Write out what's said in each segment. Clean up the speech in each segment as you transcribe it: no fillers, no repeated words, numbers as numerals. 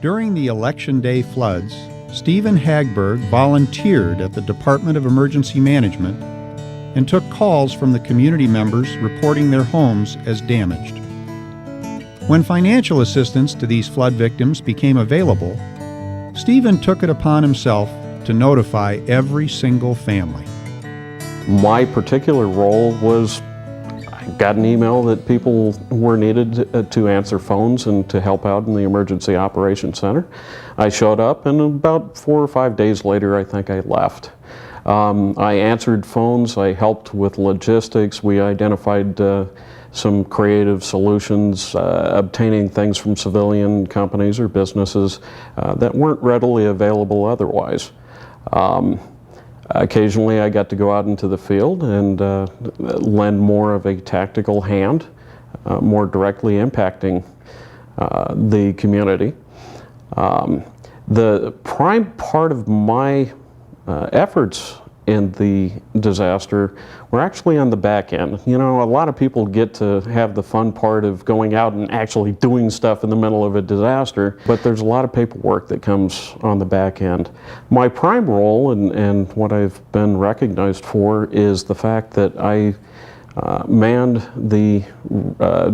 During the Election Day floods, Stephen Hagberg volunteered at the Department of Emergency Management and took calls from the community members reporting their homes as damaged. When financial assistance to these flood victims became available, Stephen took it upon himself to notify every single family. My particular role was, I got an email that people were needed to answer phones and to help out in the Emergency Operations Center. I showed up, and about 4 or 5 days later, I think I left. I answered phones, I helped with logistics, we identified some creative solutions, obtaining things from civilian companies or businesses that weren't readily available otherwise. Occasionally I got to go out into the field and lend more of a tactical hand, more directly impacting the community. The prime part of my efforts in the disaster were actually on the back end. You know, a lot of people get to have the fun part of going out and actually doing stuff in the middle of a disaster, but there's a lot of paperwork that comes on the back end. My prime role, and what I've been recognized for, is the fact that I manned the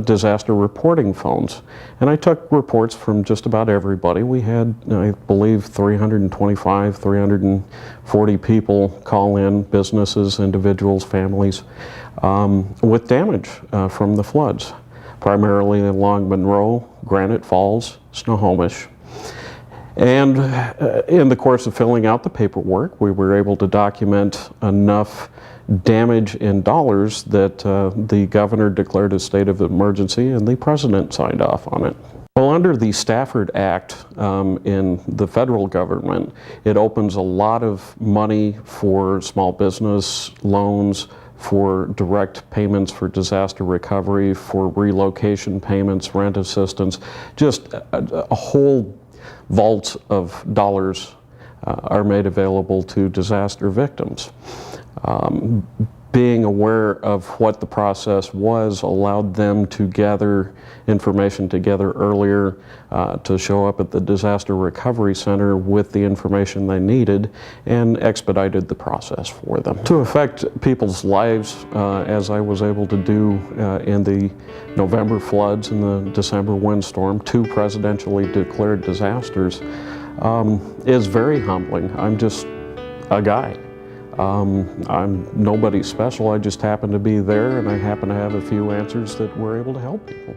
disaster reporting phones. And I took reports from just about everybody. We had, I believe, 325, 340 people call in, businesses, individuals, families, with damage from the floods, primarily along Monroe, Granite Falls, Snohomish. And in the course of filling out the paperwork, we were able to document enough damage in dollars that the governor declared a state of emergency and the president signed off on it. Well, under the Stafford Act in the federal government, it opens a lot of money for small business loans, for direct payments for disaster recovery, for relocation payments, rent assistance, just a whole vault of dollars are made available to disaster victims. Being aware of what the process was allowed them to gather information together earlier, to show up at the Disaster Recovery Center with the information they needed, and expedited the process for them. To affect people's lives, as I was able to do in the November floods and the December windstorm, 2 presidentially declared disasters, is very humbling. I'm just a guy. I'm nobody special, I just happen to be there and I happen to have a few answers that were able to help people.